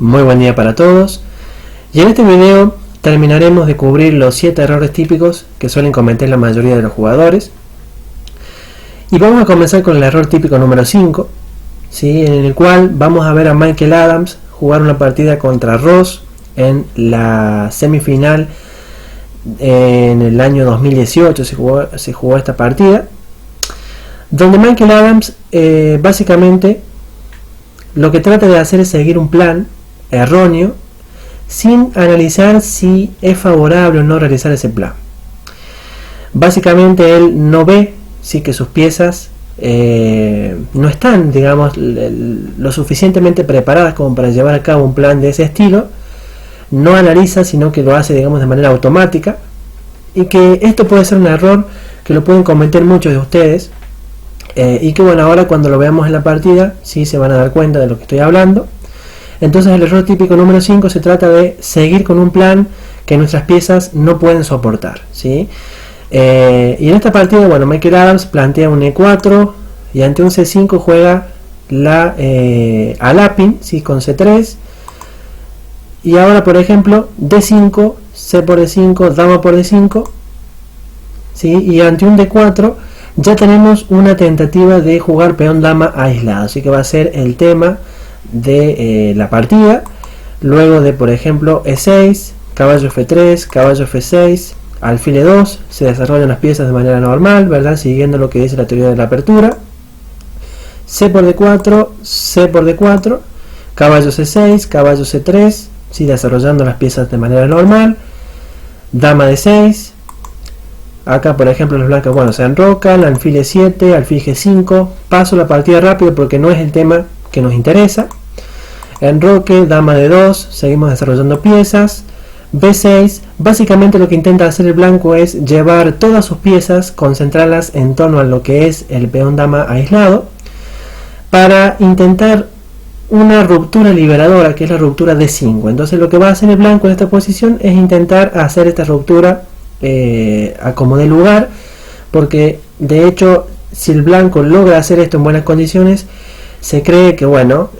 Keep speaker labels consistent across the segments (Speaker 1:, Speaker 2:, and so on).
Speaker 1: Muy buen día para todos, y en este video terminaremos de cubrir los 7 errores típicos que suelen cometer la mayoría de los jugadores. Y vamos a comenzar con el error típico número 5, ¿sí? En el cual vamos a ver a Michael Adams jugar una partida contra Ross en la semifinal. En el año 2018 se jugó esta partida, donde Michael Adams básicamente lo que trata de hacer es seguir un plan erróneo sin analizar si es favorable o no realizar ese plan. Básicamente él no ve que sus piezas no están, digamos, lo suficientemente preparadas como para llevar a cabo un plan de ese estilo. No analiza, sino que lo hace, digamos, de manera automática, y que esto puede ser un error que lo pueden cometer muchos de ustedes, y que bueno, ahora cuando lo veamos en la partida sí se van a dar cuenta de lo que estoy hablando. Entonces el error típico número 5 se trata de seguir con un plan que nuestras piezas no pueden soportar, ¿sí? Y en esta partida, bueno, Michael Adams plantea un E4 y ante un C5 juega la Alapin, ¿sí? Con C3. Y ahora, por ejemplo, D5, C por D5, Dama por D5, ¿sí? Y ante un D4 ya tenemos una tentativa de jugar peón Dama aislado, así que va a ser el tema de la partida. Luego de, por ejemplo, E6, caballo F3, caballo F6, alfil E2, se desarrollan las piezas de manera normal, ¿verdad? Siguiendo lo que dice la teoría de la apertura. C por D4, C por D4, caballo C6, caballo C3, ¿sí? Desarrollando las piezas de manera normal. Dama D6. Acá, por ejemplo, los blancos, bueno, se enrocan, alfil E7, alfil G5. Paso la partida rápido porque no es el tema que nos interesa. Enroque, dama D2, seguimos desarrollando piezas. B6, básicamente lo que intenta hacer el blanco es llevar todas sus piezas, concentrarlas en torno a lo que es el peón dama aislado, para intentar una ruptura liberadora, que es la ruptura D5. Entonces lo que va a hacer el blanco en esta posición es intentar hacer esta ruptura a como dé lugar, porque de hecho si el blanco logra hacer esto en buenas condiciones, se cree que, bueno,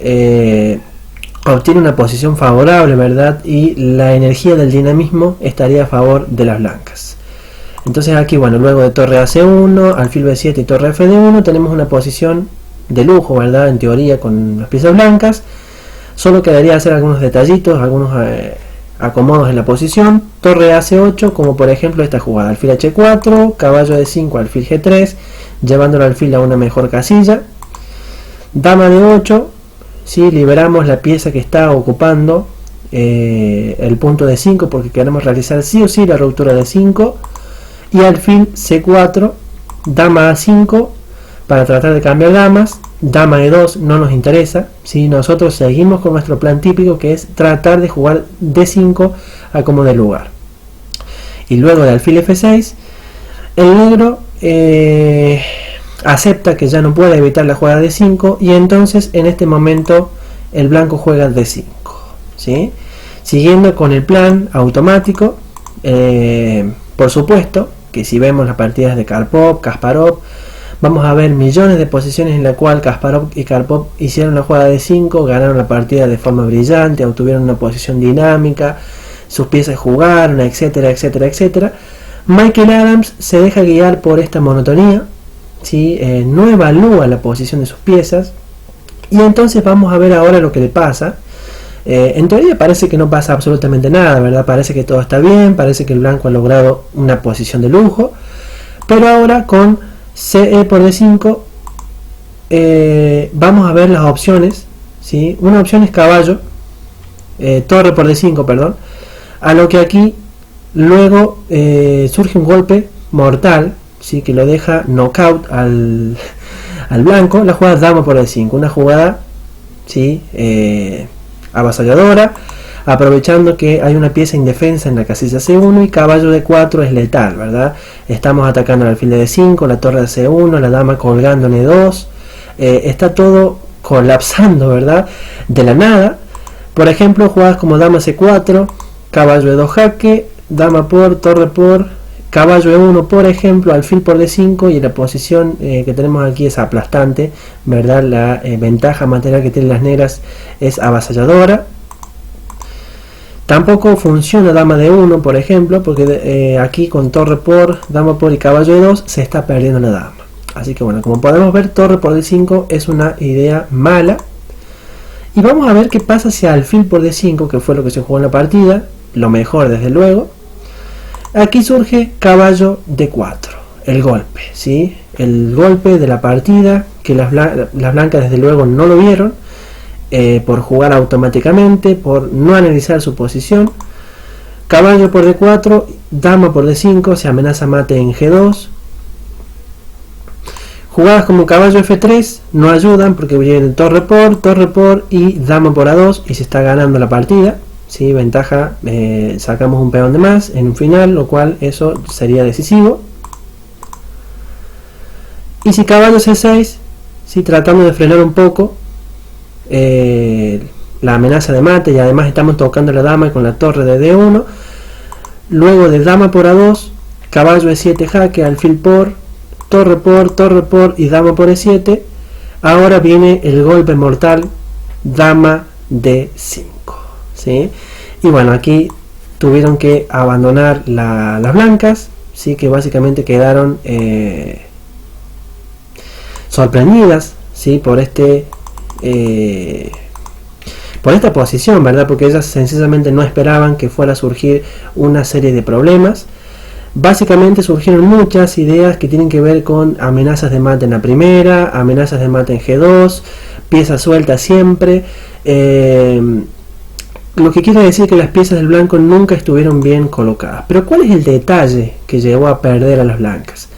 Speaker 1: obtiene una posición favorable, ¿verdad? Y la energía del dinamismo estaría a favor de las blancas. Entonces aquí, bueno, luego de torre AC1, alfil B7 y torre FD1 tenemos una posición de lujo, ¿verdad? En teoría, con las piezas blancas. Solo quedaría hacer algunos detallitos, algunos acomodos en la posición. Torre AC8, como por ejemplo esta jugada, alfil H4, caballo D5, alfil G3, llevándolo al alfil a una mejor casilla. Dama D8, ¿sí? Liberamos la pieza que está ocupando el punto D5 porque queremos realizar sí o sí la ruptura de 5. Y alfil C4, dama A5 para tratar de cambiar damas. Dama E2 no nos interesa, ¿sí? Nosotros seguimos con nuestro plan típico, que es tratar de jugar D5 a como dé lugar. Y luego de alfil F6, el negro acepta que ya no puede evitar la jugada de 5, y entonces en este momento el blanco juega D5, ¿sí? Siguiendo con el plan automático. Por supuesto que si vemos las partidas de Karpov, Kasparov, vamos a ver millones de posiciones en la cual Kasparov y Karpov hicieron la jugada de 5, ganaron la partida de forma brillante, obtuvieron una posición dinámica, sus piezas jugaron, etcétera, etcétera, etcétera. Michael Adams se deja guiar por esta monotonía, ¿sí? No evalúa la posición de sus piezas, y entonces vamos a ver ahora lo que le pasa. En teoría parece que no pasa absolutamente nada, ¿verdad? Parece que todo está bien, parece que el blanco ha logrado una posición de lujo, pero ahora con CE por D5 vamos a ver las opciones, ¿sí? Una opción es caballo, torre por D5, perdón, a lo que aquí luego surge un golpe mortal, ¿sí? Que lo deja knockout al blanco. La jugada dama por D5, una jugada, ¿sí? Avasalladora, aprovechando que hay una pieza indefensa en la casilla C1, y caballo D4 es letal, ¿verdad? Estamos atacando al alfil de D5, la torre de C1, la dama colgando en E2, está todo colapsando, ¿verdad? De la nada. Por ejemplo, jugadas como dama C4, caballo E2 jaque, dama por, torre por, caballo E1, por ejemplo, alfil por D5, y la posición que tenemos aquí es aplastante, ¿verdad? La ventaja material que tienen las negras es avasalladora. Tampoco funciona dama de 1, por ejemplo, porque aquí con torre por, dama por y caballo de 2 se está perdiendo la dama. Así que bueno, como podemos ver, torre por D5 es una idea mala. Y vamos a ver qué pasa si alfil por D5, que fue lo que se jugó en la partida, lo mejor desde luego. Aquí surge caballo D4, el golpe, ¿sí? El golpe de la partida, que las blancas desde luego no lo vieron, por jugar automáticamente, por no analizar su posición. Caballo por D4, dama por D5, se amenaza mate en G2. Jugadas como caballo F3 no ayudan porque vienen torre por y dama por A2 y se está ganando la partida. ¿Sí? Ventaja, sacamos un peón de más en un final, lo cual eso sería decisivo. Y si caballo C6, ¿sí? Tratando de frenar un poco la amenaza de mate, y además estamos tocando la dama con la torre de D1. Luego de dama por A2, caballo E7 jaque, alfil por, torre por y dama por E7. Ahora viene el golpe mortal, dama D5, ¿sí? Y bueno, aquí tuvieron que abandonar las blancas, ¿sí? Que básicamente quedaron sorprendidas, ¿sí? Por esta posición, ¿verdad? Porque ellas sencillamente no esperaban que fuera a surgir una serie de problemas. Básicamente surgieron muchas ideas que tienen que ver con amenazas de mate en la primera, amenazas de mate en G2, piezas sueltas siempre. Lo que quiere decir que las piezas del blanco nunca estuvieron bien colocadas. Pero ¿cuál es el detalle que llevó a perder a las blancas?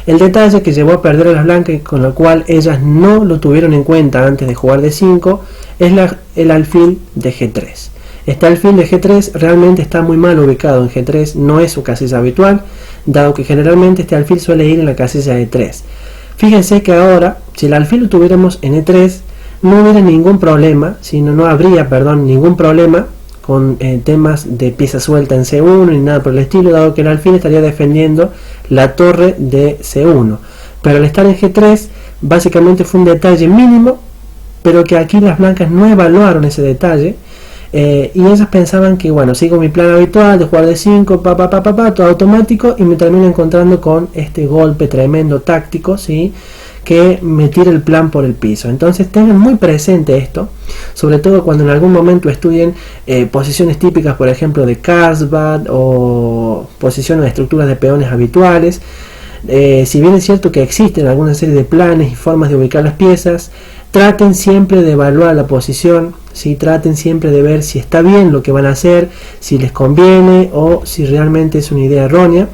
Speaker 1: El detalle que llevó a perder a las blancas y con lo cual ellas no lo tuvieron en cuenta antes de jugar D5 es el alfil de G3. Este alfil de G3 realmente está muy mal ubicado en G3, no es su casilla habitual, dado que generalmente este alfil suele ir en la casilla E3. Fíjense que ahora, si el alfil lo tuviéramos en E3, no hubiera ningún problema, no habría ningún problema con temas de pieza suelta en C1 ni nada por el estilo, dado que el alfil estaría defendiendo la torre de C1. Pero al estar en G3, básicamente fue un detalle mínimo, pero que aquí las blancas no evaluaron ese detalle. Y ellas pensaban que bueno, sigo mi plan habitual de jugar de 5, todo automático, y me termino encontrando con este golpe tremendo táctico, ¿sí? Que me tira el plan por el piso. Entonces tengan muy presente esto, sobre todo cuando en algún momento estudien posiciones típicas, por ejemplo de Carlsbad, o posiciones de estructuras de peones habituales. Si bien es cierto que existen alguna serie de planes y formas de ubicar las piezas, traten siempre de evaluar la posición, ¿sí? Traten siempre de ver si está bien lo que van a hacer, si les conviene o si realmente es una idea errónea.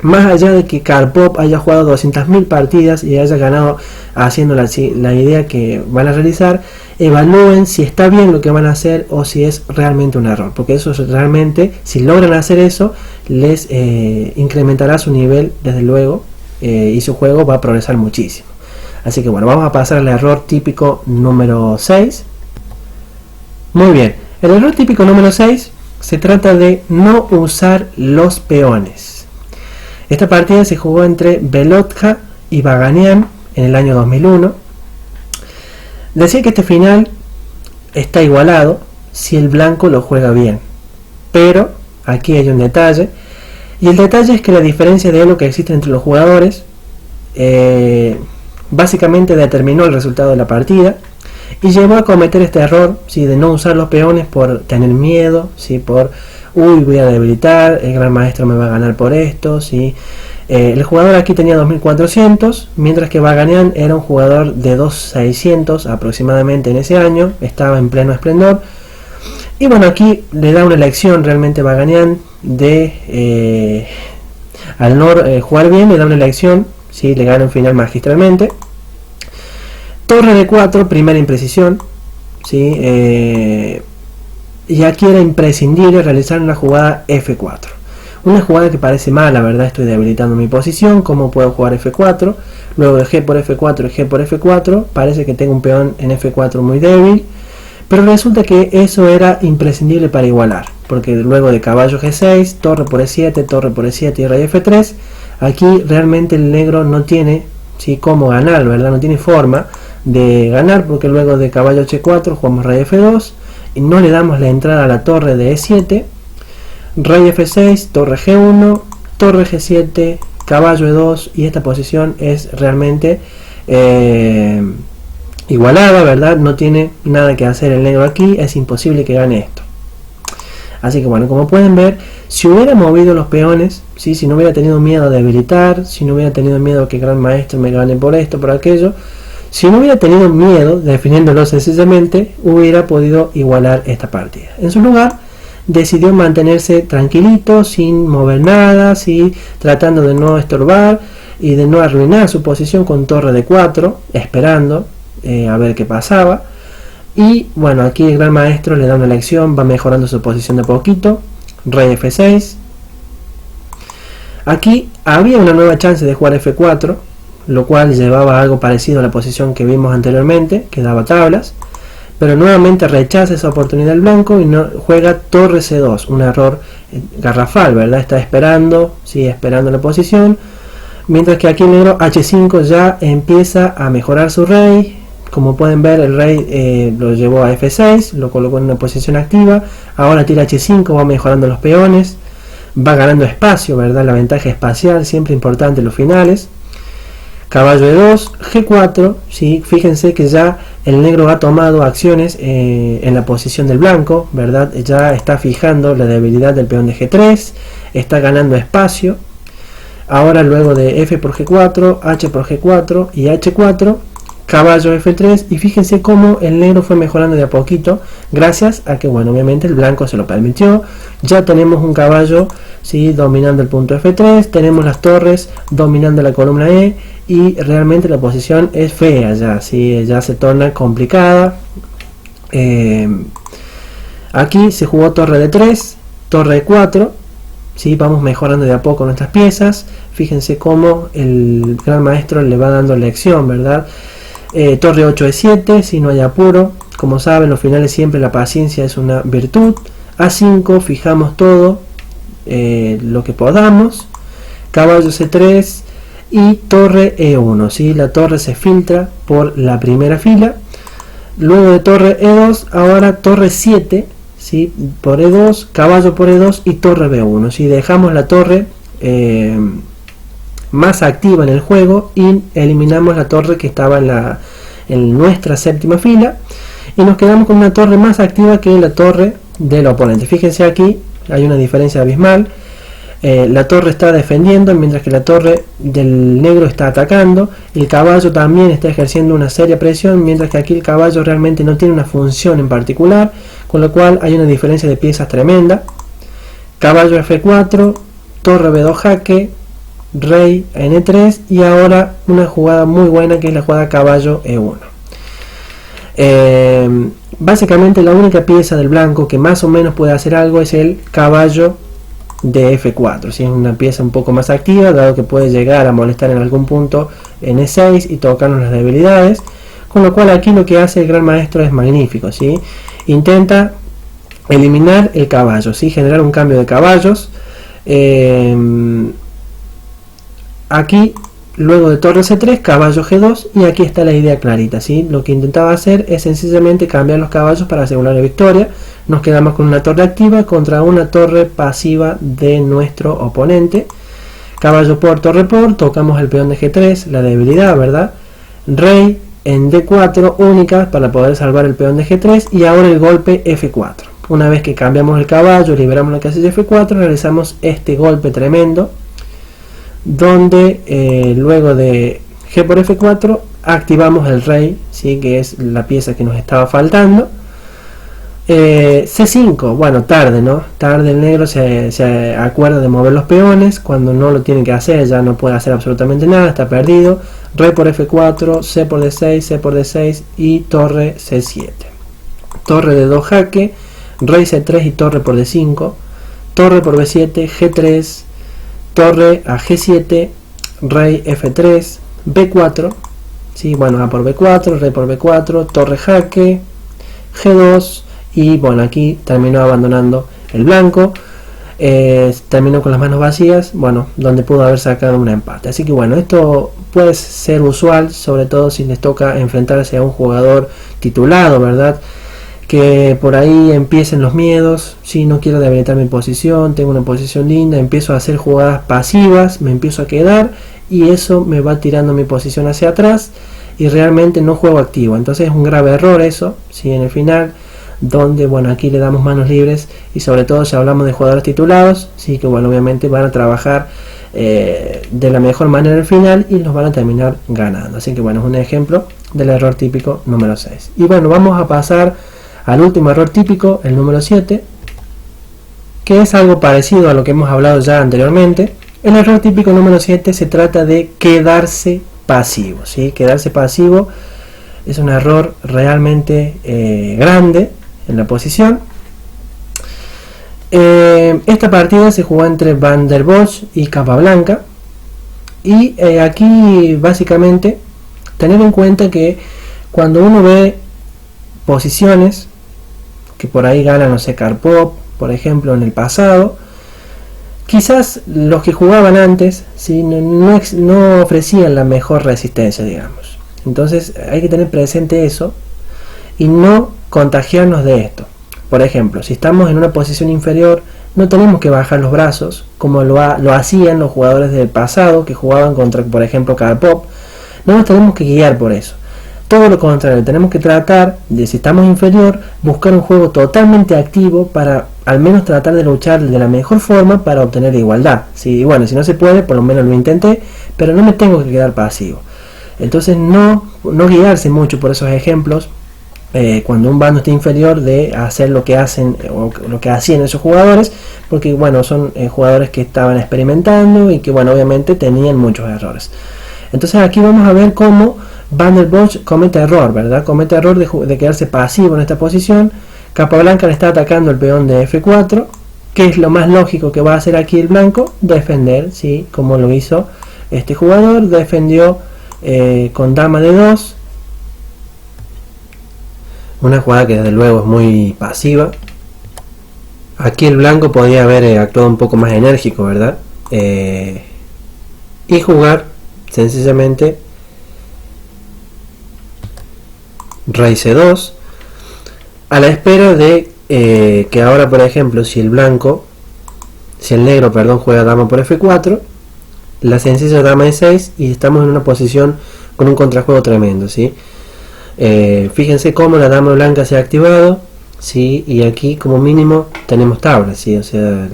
Speaker 1: Más allá de que Karpov haya jugado 200.000 partidas y haya ganado haciendo la idea que van a realizar, evalúen si está bien lo que van a hacer o si es realmente un error, porque eso es realmente, si logran hacer eso, les incrementará su nivel desde luego, y su juego va a progresar muchísimo. Así que bueno, vamos a pasar al error típico número 6. Muy bien, el error típico número 6 se trata de no usar los peones. Esta partida se jugó entre Velotka y Vaganian en el año 2001. Decía que este final está igualado si el blanco lo juega bien, pero aquí hay un detalle, y el detalle es que la diferencia de elo que existe entre los jugadores básicamente determinó el resultado de la partida y llevó a cometer este error, ¿sí? De no usar los peones por tener miedo, ¿sí? Por voy a debilitar, el gran maestro me va a ganar por esto, ¿sí? El jugador aquí tenía 2400, mientras que Vaganian era un jugador de 2600 aproximadamente en ese año, estaba en pleno esplendor. Y bueno, aquí le da una elección realmente Vaganian de al no jugar bien, le da una elección, ¿sí? Le gana un final magistralmente. Torre de 4, primera imprecisión, ¿sí? Y aquí era imprescindible realizar una jugada F4. Una jugada que parece mala, ¿verdad? Estoy debilitando mi posición, ¿cómo puedo jugar F4? Luego de G por F4 y G por F4, parece que tengo un peón en F4 muy débil, pero resulta que eso era imprescindible para igualar, porque luego de caballo G6, torre por E7, torre por E7 y rey F3, aquí realmente el negro no tiene, ¿sí? Cómo ganar, ¿verdad? No tiene forma de ganar, porque luego de caballo H4 jugamos rey F2, y no le damos la entrada a la torre de E7, rey F6, torre G1, torre G7, caballo E2, y esta posición es realmente igualada, ¿verdad? No tiene nada que hacer el negro aquí, es imposible que gane esto. Así que bueno, como pueden ver, si hubiera movido los peones, ¿sí? Si no hubiera tenido miedo de debilitar, si no hubiera tenido miedo que Gran Maestro me gane por esto, por aquello, si no hubiera tenido miedo, definiéndolo sencillamente, hubiera podido igualar esta partida. En su lugar, decidió mantenerse tranquilito, sin mover nada, ¿sí? Tratando de no estorbar y de no arruinar su posición con torre de 4, esperando a ver qué pasaba. Y bueno, aquí el Gran Maestro le da una lección, va mejorando su posición de poquito, rey F6. Aquí había una nueva chance de jugar F4, lo cual llevaba algo parecido a la posición que vimos anteriormente, que daba tablas, pero nuevamente rechaza esa oportunidad el blanco y no juega torre C2, un error garrafal, ¿verdad? Está esperando, sigue esperando la posición, mientras que aquí el negro H5 ya empieza a mejorar su rey. Como pueden ver, el rey lo llevó a F6, lo colocó en una posición activa, ahora tira H5, va mejorando los peones, va ganando espacio, ¿verdad? La ventaja espacial, siempre importante en los finales. Caballo E2, G4, ¿sí? Fíjense que ya el negro ha tomado acciones en la posición del blanco, ¿verdad? Ya está fijando la debilidad del peón de G3, está ganando espacio. Ahora luego de F por G4, H por G4 y H4, caballo F3, y fíjense cómo el negro fue mejorando de a poquito, gracias a que, bueno, obviamente el blanco se lo permitió. Ya tenemos un caballo, ¿sí? Dominando el punto F3, tenemos las torres dominando la columna E, y realmente la posición es fea ya, ¿sí? Ya se torna complicada. Aquí se jugó torre de 3, torre de 4, ¿sí? Vamos mejorando de a poco nuestras piezas. Fíjense cómo el Gran Maestro le va dando lección, ¿verdad? Torre 8 E7, si no hay apuro. Como saben, los finales siempre la paciencia es una virtud. A5, fijamos todo lo que podamos. Caballo C3 y torre E1, ¿sí? La torre se filtra por la primera fila. Luego de torre E2, ahora torre 7, ¿sí? Por E2, caballo por E2 y torre B1, ¿sí? Dejamos la torre más activa en el juego y eliminamos la torre que estaba en nuestra séptima fila, y nos quedamos con una torre más activa que la torre del oponente. Fíjense, aquí hay una diferencia abismal. La torre está defendiendo mientras que la torre del negro está atacando. El caballo también está ejerciendo una seria presión, mientras que aquí el caballo realmente no tiene una función en particular, con lo cual hay una diferencia de piezas tremenda. Caballo F4, torre B2 jaque, rey N3, y ahora una jugada muy buena que es la jugada caballo E1. Básicamente la única pieza del blanco que más o menos puede hacer algo es el caballo de F4, ¿sí? Es una pieza un poco más activa, dado que puede llegar a molestar en algún punto en E6 y tocarnos las debilidades, con lo cual aquí lo que hace el Gran Maestro es magnífico, ¿sí? Intenta eliminar el caballo, ¿sí? Generar un cambio de caballos. Aquí, luego de torre C3, caballo G2, y aquí está la idea clarita, ¿sí? Lo que intentaba hacer es sencillamente cambiar los caballos para asegurar la victoria. Nos quedamos con una torre activa contra una torre pasiva de nuestro oponente. Caballo por, torre por, tocamos el peón de G3, la debilidad, ¿verdad? Rey en D4, única para poder salvar el peón de G3, y ahora el golpe F4. Una vez que cambiamos el caballo, liberamos la casilla F4, realizamos este golpe tremendo, donde luego de G por F4 activamos el rey, ¿sí? Que es la pieza que nos estaba faltando. C5, bueno, tarde, ¿no? Tarde el negro se acuerda de mover los peones, cuando no lo tiene que hacer ya no puede hacer absolutamente nada, está perdido. Rey por F4, C por D6, C por D6 y torre C7. Torre de 2 jaque, rey C3 y torre por D5, torre por B7, G3, torre a G7, rey F3, B4, ¿sí? Bueno, A por B4, rey por B4, torre jaque, G2, y bueno, aquí terminó abandonando el blanco, terminó con las manos vacías, bueno, donde pudo haber sacado un empate. Así que bueno, esto puede ser usual, sobre todo si les toca enfrentarse a un jugador titulado, ¿verdad? que por ahí empiecen los miedos. Si no quiero debilitar mi posición, tengo una posición linda, empiezo a hacer jugadas pasivas, me empiezo a quedar y eso me va tirando mi posición hacia atrás y realmente no juego activo. Entonces es un grave error eso, ¿sí? En el final, donde bueno, aquí le damos manos libres y sobre todo si hablamos de jugadores titulados, sí, que bueno, obviamente van a trabajar de la mejor manera al final y los van a terminar ganando. Así que bueno, es un ejemplo del error típico número 6. Y bueno, vamos a pasar al último error típico, el número 7, que es algo parecido a lo que hemos hablado ya anteriormente. El error típico número 7 se trata de quedarse pasivo, ¿sí? Quedarse pasivo es un error realmente grande en la posición. Esta partida se jugó entre Van der Bosch y Capablanca y aquí básicamente tener en cuenta que cuando uno ve posiciones que por ahí gana, no sé, Karpov por ejemplo en el pasado, quizás los que jugaban antes, ¿sí? no ofrecían la mejor resistencia, digamos. Entonces hay que tener presente eso y no contagiarnos de esto. Por ejemplo, si estamos en una posición inferior, no tenemos que bajar los brazos como lo hacían los jugadores del pasado que jugaban contra, por ejemplo, Karpov. No nos tenemos que guiar por eso. Todo lo contrario, tenemos que tratar de, si estamos inferior, buscar un juego totalmente activo para al menos tratar de luchar de la mejor forma para obtener igualdad. ¿Sí? Bueno, si no se puede, por lo menos lo intenté, pero no me tengo que quedar pasivo. Entonces no guiarse mucho por esos ejemplos. Cuando un bando está inferior, de hacer lo que hacen o lo que hacían esos jugadores, porque bueno, son jugadores que estaban experimentando y que bueno, obviamente tenían muchos errores. Entonces aquí vamos a ver cómo Van der Bosch comete error, ¿verdad? Comete error de quedarse pasivo en esta posición. Capablanca le está atacando el peón de F4, que es lo más lógico que va a hacer aquí el blanco, defender, ¿sí? Como lo hizo este jugador, defendió con dama de 2. Una jugada que desde luego es muy pasiva. Aquí el blanco podría haber actuado un poco más enérgico, ¿verdad? Y jugar sencillamente rey c2 a la espera de que ahora, por ejemplo, si el negro juega dama por f4, la sencilla dama e6 y estamos en una posición con un contrajuego tremendo, ¿sí? Fíjense cómo la dama blanca se ha activado, ¿sí? Y aquí como mínimo tenemos tabla, ¿sí? O sea,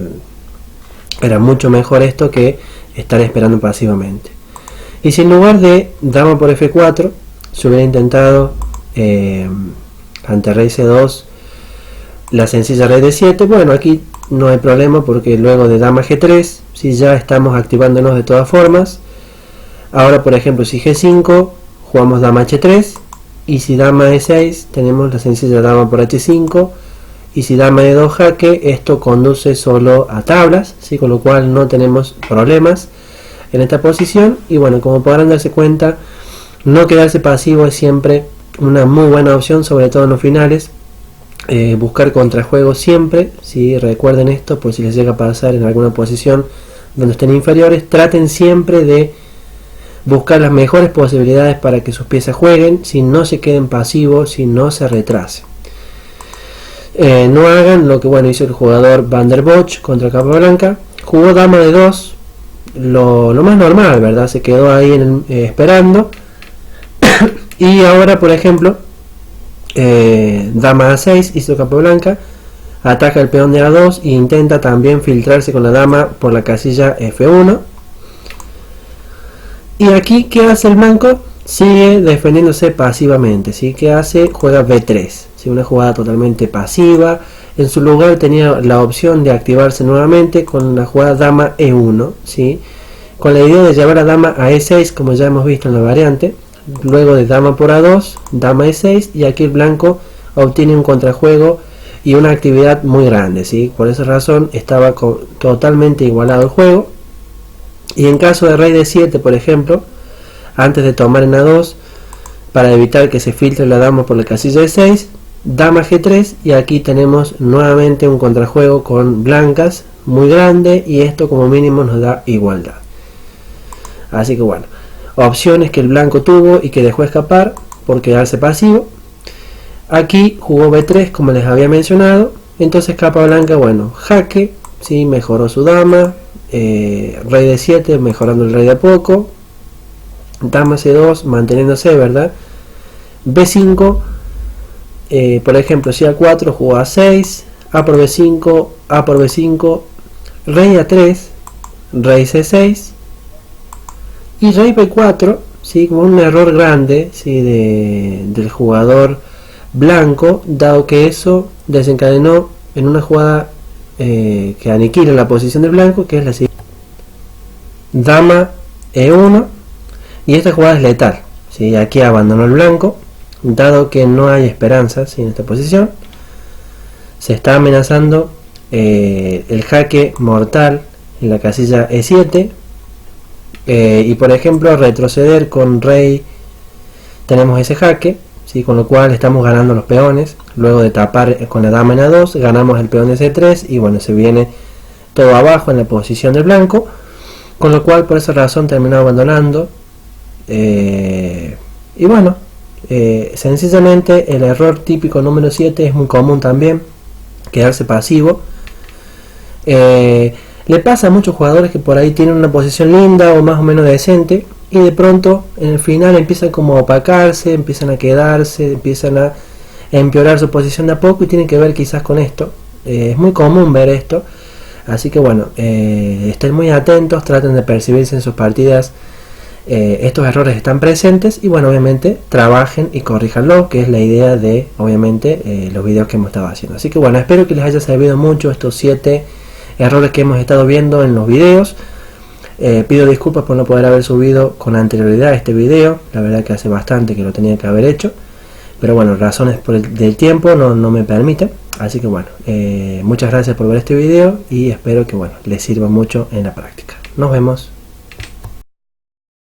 Speaker 1: era mucho mejor esto que estar esperando pasivamente. Y si en lugar de dama por f4 se hubiera intentado ante rey c2 la sencilla rey d7, bueno, aquí no hay problema porque luego de dama g3, si ya estamos activándonos de todas formas. Ahora, por ejemplo, si g5 jugamos dama h3, y si dama e6 tenemos la sencilla dama por h5, y si dama e2 jaque, esto conduce solo a tablas, ¿sí? Con lo cual no tenemos problemas en esta posición. Y bueno, como podrán darse cuenta, no quedarse pasivo es siempre una muy buena opción, sobre todo en los finales. Buscar contrajuegos siempre, ¿sí? Recuerden esto por si les llega a pasar en alguna posición donde estén inferiores, traten siempre de buscar las mejores posibilidades para que sus piezas jueguen, si no se queden pasivos, si no se retrasen. No hagan lo que bueno hizo el jugador Van der Bosch contra Capablanca, jugó dama de 2, lo más normal, ¿verdad? Se quedó ahí esperando. Y ahora, por ejemplo, dama a6 hizo Capablanca, ataca el peón de a2 e intenta también filtrarse con la dama por la casilla f1. Y aquí, ¿qué hace el blanco? Sigue defendiéndose pasivamente, ¿sí? ¿Qué hace? Juega b3, ¿sí? Una jugada totalmente pasiva. En su lugar tenía la opción de activarse nuevamente con la jugada dama e1, ¿sí? Con la idea de llevar a dama a e6, como ya hemos visto en la variante. Luego de dama por a2, dama e6, y aquí el blanco obtiene un contrajuego y una actividad muy grande, ¿sí? Por esa razón estaba totalmente igualado el juego. Y en caso de rey d7, por ejemplo, antes de tomar en a2, para evitar que se filtre la dama por la casilla e6, dama g3, y aquí tenemos nuevamente un contrajuego con blancas muy grande, y esto como mínimo nos da igualdad. Así que bueno, opciones que el blanco tuvo y que dejó escapar por quedarse pasivo. Aquí jugó B3 como les había mencionado. Entonces capa blanca, bueno, jaque, ¿sí? Mejoró su dama. Rey D7 mejorando el rey de a poco. Dama C2 manteniéndose, ¿verdad? B5, por ejemplo, si A4 jugó A6, A por B5, A por B5, rey A3, rey C6 y rey B4, ¿sí? Como un error grande, ¿sí? Del jugador blanco, dado que eso desencadenó en una jugada que aniquila la posición del blanco, que es la siguiente: dama E1, y esta jugada es letal, ¿sí? Aquí abandonó el blanco, dado que no hay esperanzas, ¿sí? En esta posición se está amenazando el jaque mortal en la casilla E7, y por ejemplo retroceder con rey, tenemos ese jaque, ¿sí? Con lo cual estamos ganando los peones. Luego de tapar con la dama en A2 ganamos el peón de C3 y bueno, se viene todo abajo en la posición del blanco, con lo cual por esa razón terminó abandonando. Y bueno, sencillamente el error típico número 7 es muy común también, quedarse pasivo. Le pasa a muchos jugadores que por ahí tienen una posición linda o más o menos decente y de pronto en el final empiezan como a opacarse, empiezan a quedarse, empiezan a empeorar su posición de a poco, y tienen que ver quizás con esto. Es muy común ver esto, así que bueno, estén muy atentos, traten de percibirse en sus partidas estos errores están presentes, y bueno, obviamente trabajen y corríjanlo, que es la idea de obviamente los videos que hemos estado haciendo. Así que bueno, espero que les haya servido mucho estos 7 errores que hemos estado viendo en los videos. Pido disculpas por no poder haber subido con anterioridad este video, la verdad que hace bastante que lo tenía que haber hecho, pero bueno, razones del tiempo no me permiten. Así que bueno, muchas gracias por ver este video y espero que bueno, les sirva mucho en la práctica. Nos vemos.